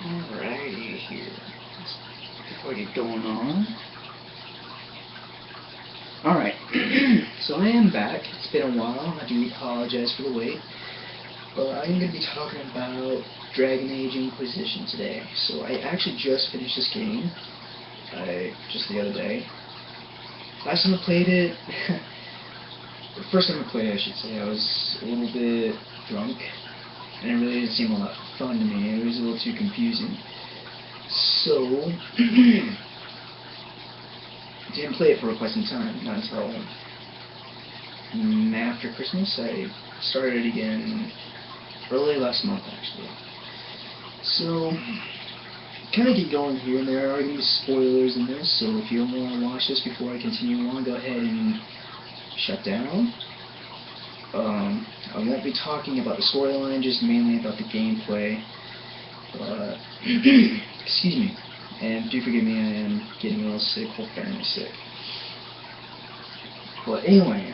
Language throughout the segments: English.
Alrighty here. Before I get going on. Alright. So I am back. It's been a while. I do apologize for the wait. But I'm going to be talking about Dragon Age Inquisition today. So I actually just finished this game. Just the other day. Last time I played it, the first time I played it I should say, I was a little bit drunk. And it really didn't seem a lot of fun to me. It was a little too confusing. So, didn't play it for quite some time. Not until after Christmas. I started it again early last month, actually. So, kind of get going here, and there are going to be spoilers in this, so if you don't want to watch this before I continue on, go ahead and shut down. I won't be talking about the storyline, just mainly about the gameplay. But, excuse me, and do forgive me, I am getting a little sick, whole family sick. But anyway,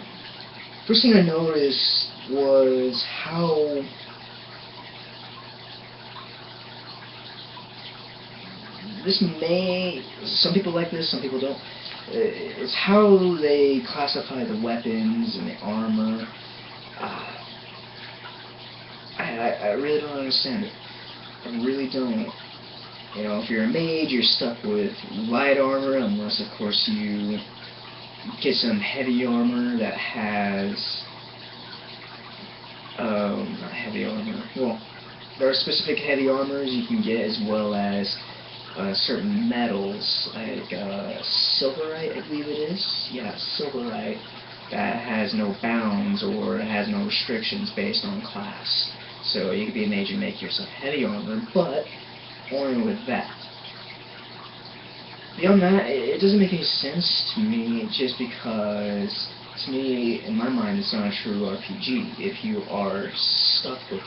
first thing I noticed was how some people like this, some people don't. It's how they classify the weapons and the armor. I really don't understand it. I really don't. You know, if you're a mage, you're stuck with light armor, unless, of course, you get some heavy armor that has... not heavy armor. Well, there are specific heavy armors you can get, as well as certain metals, like silverite, I believe it is. Yeah, silverite, that has no bounds or has no restrictions based on class. So you could be a mage and make yourself heavy armor, but only with that. Beyond that, it doesn't make any sense to me, just because, to me, in my mind, it's not a true RPG if you are stuck with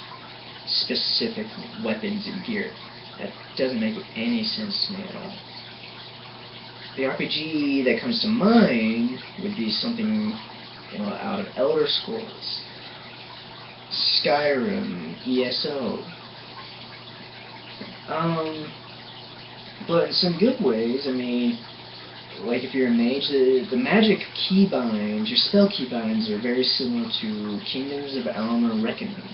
specific weapons and gear. That doesn't make any sense to me at all. The RPG that comes to mind would be something, you know, out of Elder Scrolls, Skyrim, ESO. But in some good ways, I mean, like if you're a mage, the magic keybinds, your spell keybinds are very similar to Kingdoms of Amalur Reckoning.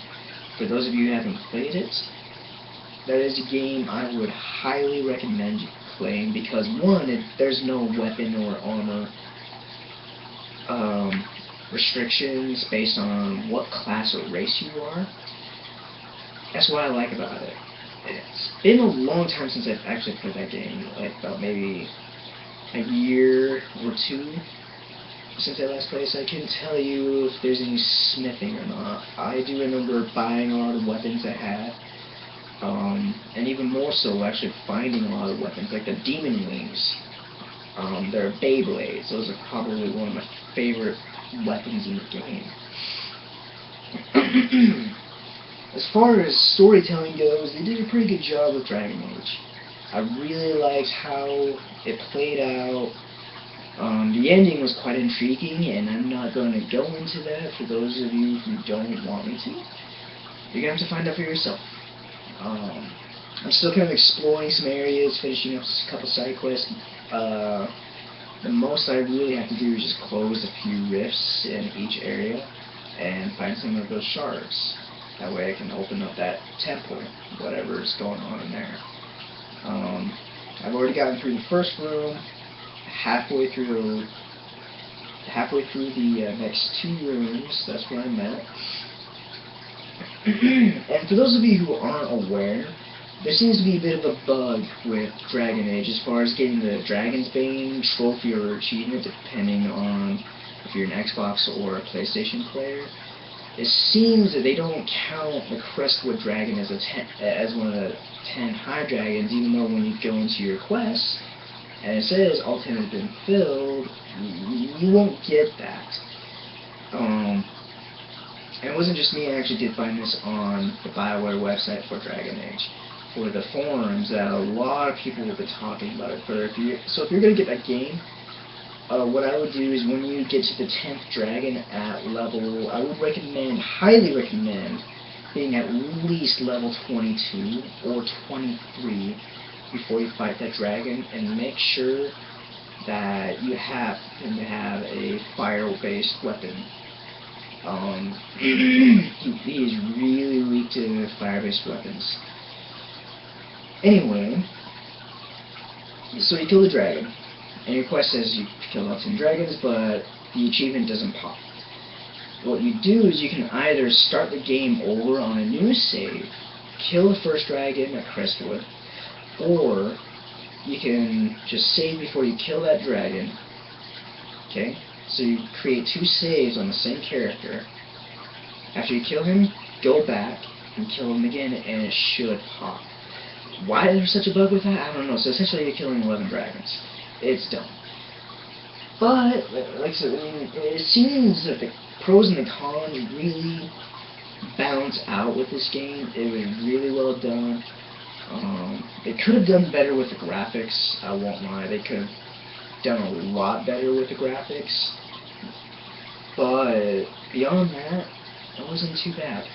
For those of you who haven't played it, that is a game I would highly recommend you playing, because one, there's no weapon or armor restrictions based on what class or race you are. That's what I like about it. It's been a long time since I've actually played that game, like about maybe a year or two since I last played, so I couldn't tell you if there's any smithing or not. I do remember buying a lot of weapons I had, and even more so actually finding a lot of weapons, like the Demon Wings. They're Beyblades. Those are probably one of my favorite weapons in the game. As far as storytelling goes, they did a pretty good job with Dragon Age. I really liked how it played out. The ending was quite intriguing, and I'm not going to go into that for those of you who don't want me to. You're going to have to find out for yourself. I'm still kind of exploring some areas, finishing up a couple side quests. The most I really have to do is just close a few rifts in each area and find some of those shards. That way I can open up that temple, whatever's going on in there. I've already gotten through the first room, halfway through the next two rooms. That's where I'm at. And for those of you who aren't aware, there seems to be a bit of a bug with Dragon Age as far as getting the Dragon's Bane trophy or achievement, depending on if you're an Xbox or a PlayStation player. It seems that they don't count the Crestwood Dragon as one of the 10 high dragons, even though when you go into your quest, and it says all 10 have been filled, you won't get that. And it wasn't just me, I actually did find this on the BioWare website for Dragon Age, for the forums, that a lot of people have been talking about it. So if you're going to get that game, what I would do is when you get to the 10th dragon at level, I would highly recommend being at least level 22 or 23 before you fight that dragon, and make sure that you have a fire-based weapon. He is really weak to fire-based weapons. Anyway, so you kill the dragon, and your quest says you killed all 10 dragons, but the achievement doesn't pop. What you do is you can either start the game over on a new save, kill the first dragon at Crestwood, or you can just save before you kill that dragon. Okay? So you create 2 saves on the same character. After you kill him, go back and kill him again, and it should pop. Why is there such a bug with that? I don't know. So essentially you're killing 11 dragons. It's dumb. But, like I said, it seems that the pros and the cons really balance out with this game. It was really well done. They could have done better with the graphics, I won't lie. They could have done a lot better with the graphics. But beyond that, it wasn't too bad.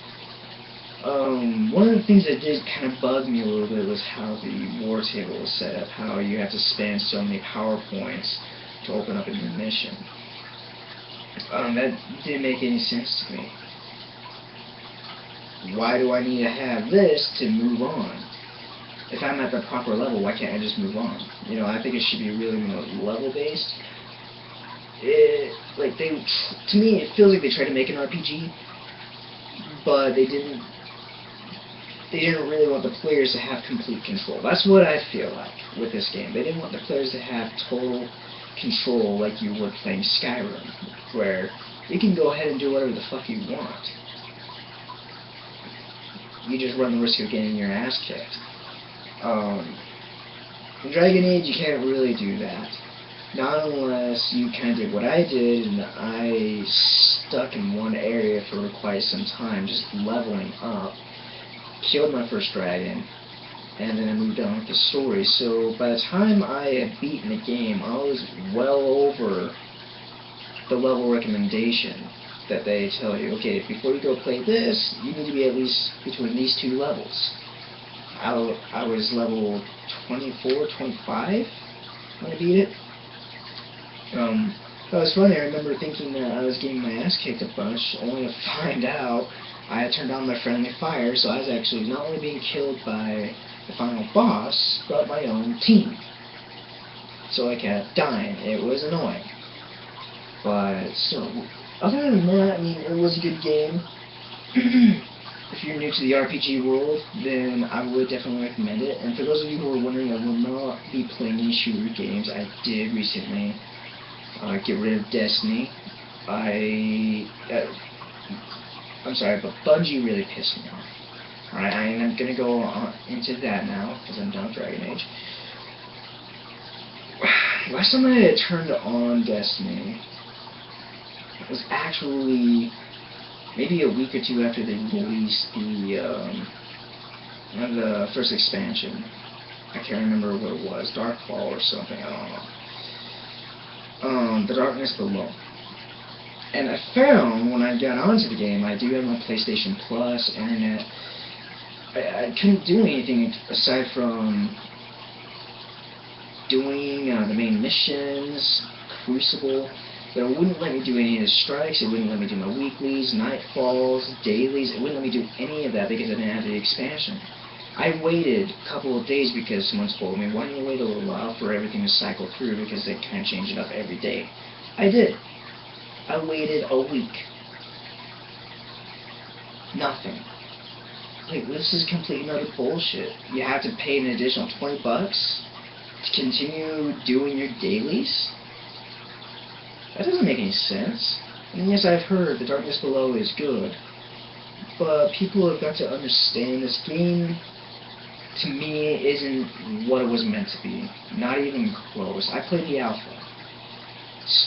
One of the things that did kind of bug me a little bit was how the war table was set up, how you have to spend so many power points to open up a new mission. That didn't make any sense to me. Why do I need to have this to move on? If I'm at the proper level, why can't I just move on? You know, I think it should be really more level-based. To me, it feels like they tried to make an RPG, but they didn't really want the players to have complete control. That's what I feel like with this game. They didn't want the players to have total control like you were playing Skyrim, where you can go ahead and do whatever the fuck you want. You just run the risk of getting your ass kicked. In Dragon Age, you can't really do that. Not unless you kind of did what I did, and I stuck in one area for quite some time, just leveling up, killed my first dragon, and then I moved on with the story. So by the time I had beaten the game, I was well over the level recommendation that they tell you, okay, before you go play this, you need to be at least between these 2 levels. I was level 24, 25 when I beat it. That was funny. I remember thinking that I was getting my ass kicked a bunch, only to find out I had turned on my friendly fire, so I was actually not only being killed by the final boss, but my own team. So I kept dying. It was annoying. But still, other than that, I mean, it was a good game. If you're new to the RPG world, then I would definitely recommend it. And for those of you who are wondering, I will not be playing any shooter games. I did recently get rid of Destiny. I'm sorry, but Bungie really pissed me off. Alright, I'm going to go into that now, because I'm done with Dragon Age. Last time I had turned on Destiny, it was actually maybe a week or 2 after they released the first expansion. I can't remember what it was, Darkfall or something, I don't know. The Darkness Below. And I found, when I got onto the game, I do have my PlayStation Plus, internet. I couldn't do anything aside from doing the main missions, Crucible, but it wouldn't let me do any of the strikes, it wouldn't let me do my weeklies, nightfalls, dailies, it wouldn't let me do any of that because I didn't have the expansion. I waited a couple of days because someone told me, why don't you wait a little while for everything to cycle through, because they kind of change it up every day. I did. I waited a week. Nothing. Like, this is complete and utter bullshit. You have to pay an additional $20 to continue doing your dailies? That doesn't make any sense. And yes, I've heard The Darkness Below is good, but people have got to understand this game, to me, isn't what it was meant to be. Not even close. I played the alpha.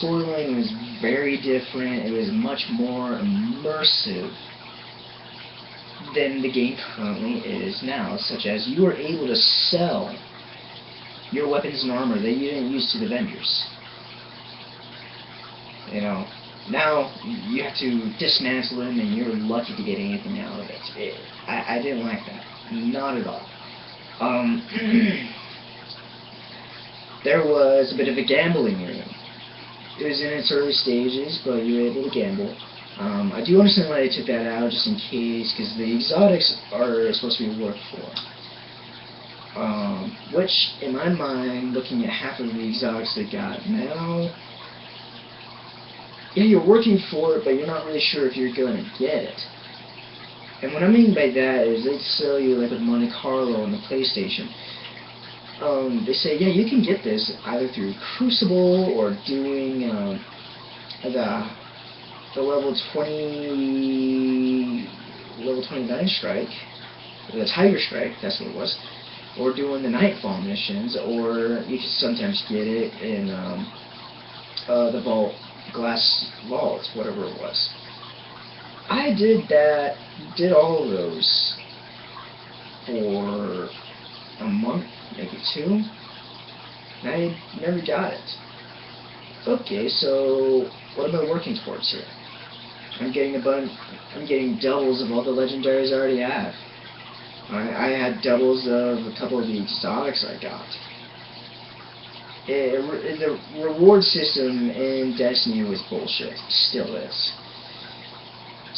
Storyline was very different. It was much more immersive than the game currently is now, such as you were able to sell your weapons and armor that you didn't use to the vendors. You know, Now you have to dismantle them, and you're lucky to get anything out of it. I didn't like that, not at all. Um, there was a bit of a gambling room. It was in its early stages, but you were able to gamble. I do understand why they took that out, just in case, because the exotics are supposed to be worked for. Which, in my mind, looking at half of the exotics they got now, yeah, you're working for it, but you're not really sure if you're going to get it. And what I mean by that is they'd sell you like a Monte Carlo on the PlayStation. They say, yeah, you can get this either through Crucible or doing the level 29 strike, the Tiger Strike, that's what it was, or doing the Nightfall missions, or you can sometimes get it in the glass vault, whatever it was. I did all of those for a month, maybe 2, and I never got it. Okay, so what am I working towards here? I'm getting doubles of all the legendaries I already have. I had doubles of a couple of the exotics I got. The reward system in Destiny was bullshit. Still is.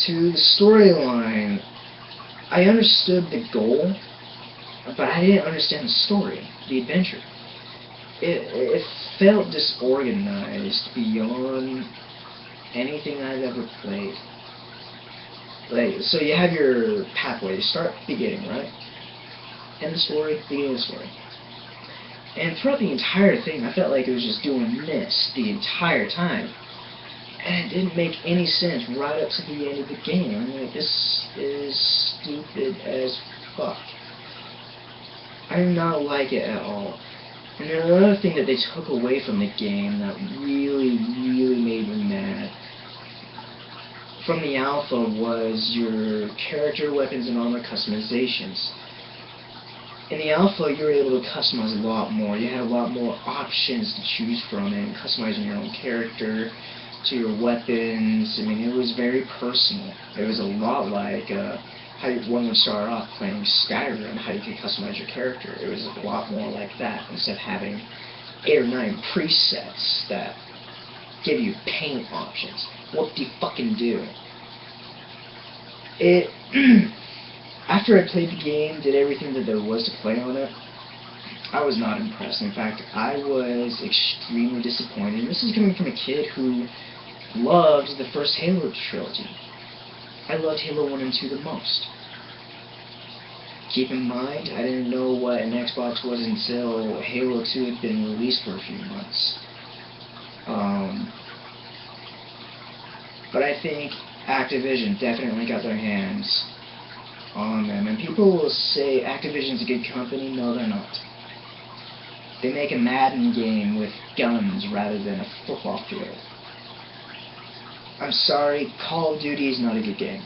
To the storyline, I understood the goal, but I didn't understand the story, the adventure. It felt disorganized beyond anything I've ever played. Like, so you have your pathway. You start beginning, right? End the story, beginning of the story. And throughout the entire thing, I felt like it was just doing this the entire time. And it didn't make any sense right up to the end of the game. I'm like, this is stupid as fuck. I do not like it at all. And then another thing that they took away from the game that really, really made me mad from the alpha was your character, weapons, and armor customizations. In the alpha, you were able to customize a lot more. You had a lot more options to choose from, and customizing your own character to your weapons. I mean, it was very personal. It was a lot like how one would start off playing Skyrim, how you could customize your character. It was a lot more like that, instead of having 8 or 9 presets that give you paint options. What do you fucking do? It after I played the game, did everything that there was to play on it, I was not impressed. In fact, I was extremely disappointed. And this is coming from a kid who loved the first Halo trilogy. I loved Halo 1 and 2 the most. Keep in mind, I didn't know what an Xbox was until Halo 2 had been released for a few months. But I think Activision definitely got their hands on them. And people will say Activision's a good company. No, they're not. They make a Madden game with guns rather than a football field. I'm sorry, Call of Duty is not a good game.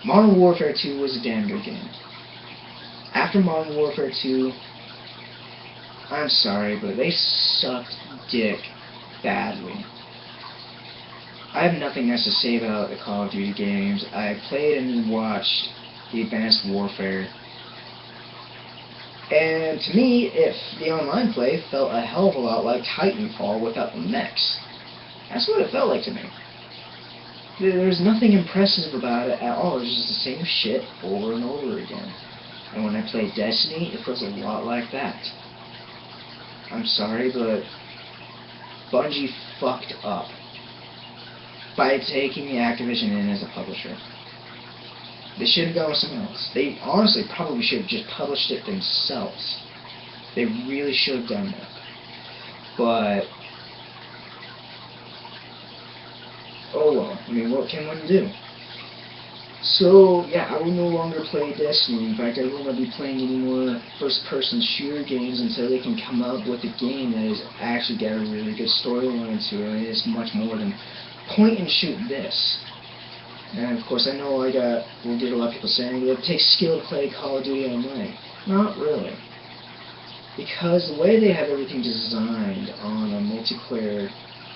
Modern Warfare 2 was a damn good game. After Modern Warfare 2, I'm sorry, but they sucked dick badly. I have nothing else to say about the Call of Duty games. I played and watched the Advanced Warfare. And to me, if the online play felt a hell of a lot like Titanfall without the mechs. That's what it felt like to me. There's nothing impressive about it at all. It's just the same shit over and over again. And when I played Destiny, it feels a lot like that. I'm sorry, but Bungie fucked up by taking Activision in as a publisher. They should have gone with someone else. They honestly probably should have just published it themselves. They really should have done that. But oh well, I mean, what can one do? So, yeah, I will no longer play Destiny. In fact, I will not be playing any more first-person shooter games until they can come up with a game that has actually got a really good storyline to it, and it's much more than point-and-shoot this. And, of course, I know we'll get a lot of people saying, well, it takes skill to play Call of Duty Online. Not really. Because the way they have everything designed on a multiplayer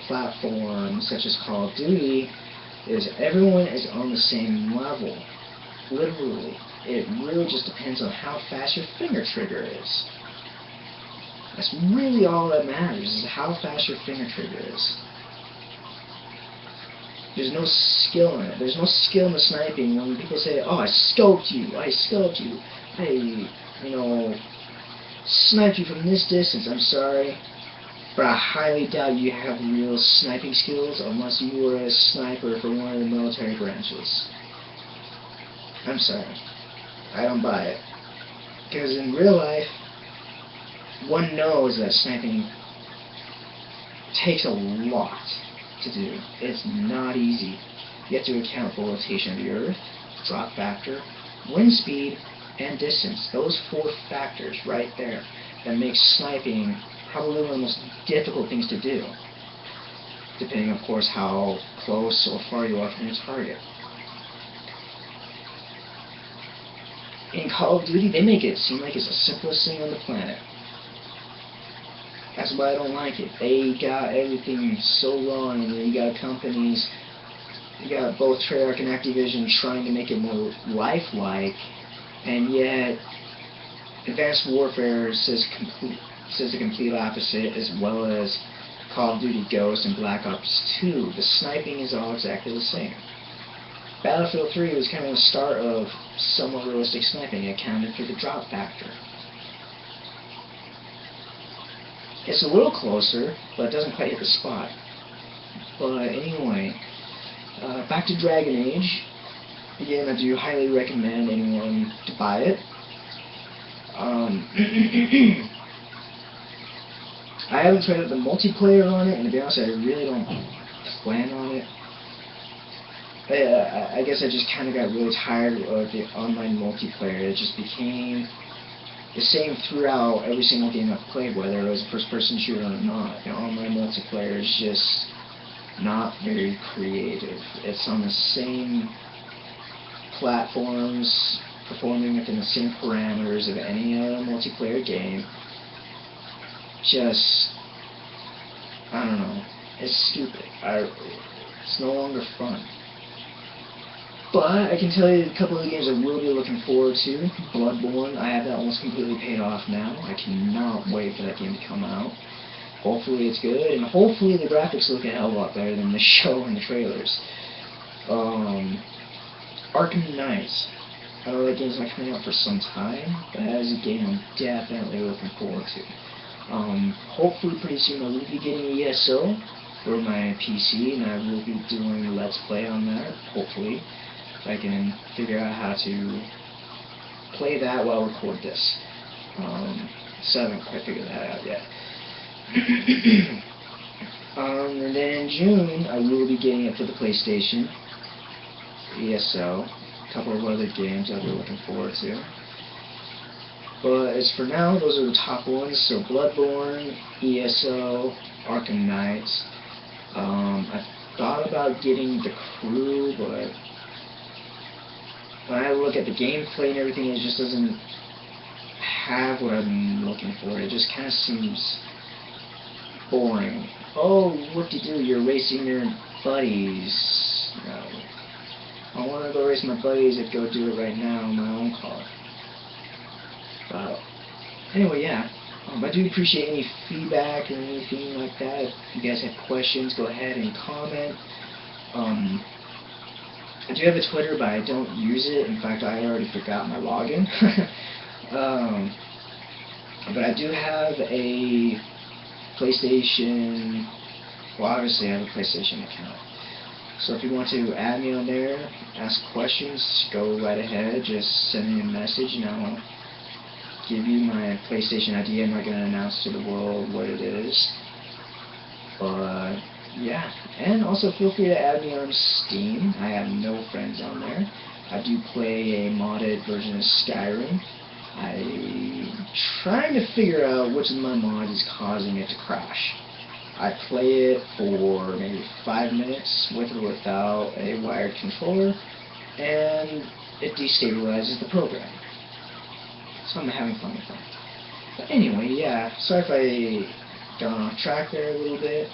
platform such as Call of Duty is everyone is on the same level. Literally. It really just depends on how fast your finger trigger is. That's really all that matters, is how fast your finger trigger is. There's no skill in it. There's no skill in the sniping. When people say, oh, I scoped you, I, sniped you from this distance, I'm sorry, but I highly doubt you have real sniping skills unless you were a sniper for one of the military branches. I'm sorry. I don't buy it. Because in real life, one knows that sniping takes a lot to do. It's not easy. You have to account for rotation of the earth, drop factor, wind speed, and distance. Those 4 factors right there that make sniping probably one of the most difficult things to do. Depending, of course, how close or far you are from your target. In Call of Duty, they make it seem like it's the simplest thing on the planet. That's why I don't like it. They got everything so wrong, and you got companies, you got both Treyarch and Activision trying to make it more lifelike, and yet Advanced Warfare says the complete opposite, as well as Call of Duty Ghost and Black Ops 2. The sniping is all exactly the same. Battlefield 3 was kind of the start of somewhat realistic sniping. It accounted for the drop factor. It's a little closer, but it doesn't quite hit the spot. But anyway, back to Dragon Age. Again, I do highly recommend anyone to buy it. I haven't tried out the multiplayer on it, and to be honest, I really don't plan on it. I guess I just kind of got really tired of the online multiplayer. It just became the same throughout every single game I've played, whether it was a first-person shooter or not. The online multiplayer is just not very creative. It's on the same platforms, performing within the same parameters of any other multiplayer game. Just, I don't know. It's stupid. It's no longer fun. But I can tell you a couple of the games I will be looking forward to. Bloodborne, I have that almost completely paid off now. I cannot wait for that game to come out. Hopefully it's good, and hopefully the graphics look a hell of a lot better than the show and the trailers. Arkham Knights. I know that game's not coming out for some time, but that is a game I'm definitely looking forward to. Hopefully pretty soon I will be getting ESO for my PC, and I will be doing a Let's Play on that, hopefully. If I can figure out how to play that while I record this. So I haven't quite figured that out yet. And then in June, I will be getting it for the PlayStation, ESO, a couple of other games I'll be looking forward to. But as for now, those are the top ones. So Bloodborne, ESO, Arkham Knights. I thought about getting The Crew, but when I look at the gameplay and everything, it just doesn't have what I'm looking for. It just kind of seems boring. Oh, whoop-de-doo, you're racing your buddies. No. I want to go race my buddies. I'd go do it right now on my own car. Anyway, yeah. I do appreciate any feedback or anything like that. If you guys have questions, go ahead and comment. I do have a Twitter, but I don't use it. In fact, I already forgot my login. But I do have a PlayStation. Well, obviously I have a PlayStation account. So if you want to add me on there, ask questions, go right ahead. Just send me a message and I'll give you my PlayStation ID. I'm not going to announce to the world what it is. But yeah, and also feel free to add me on Steam. I have no friends on there. I do play a modded version of Skyrim. I'm trying to figure out which of my mods is causing it to crash. I play it for maybe 5 minutes with or without a wired controller, and it destabilizes the program. So I'm having fun with that. But anyway, yeah, sorry if I got off track there a little bit.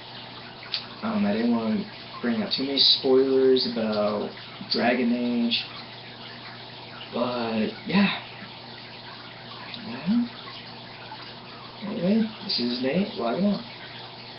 I didn't want to bring out too many spoilers about Dragon Age, but yeah. Well, anyway, this is Nate logging off.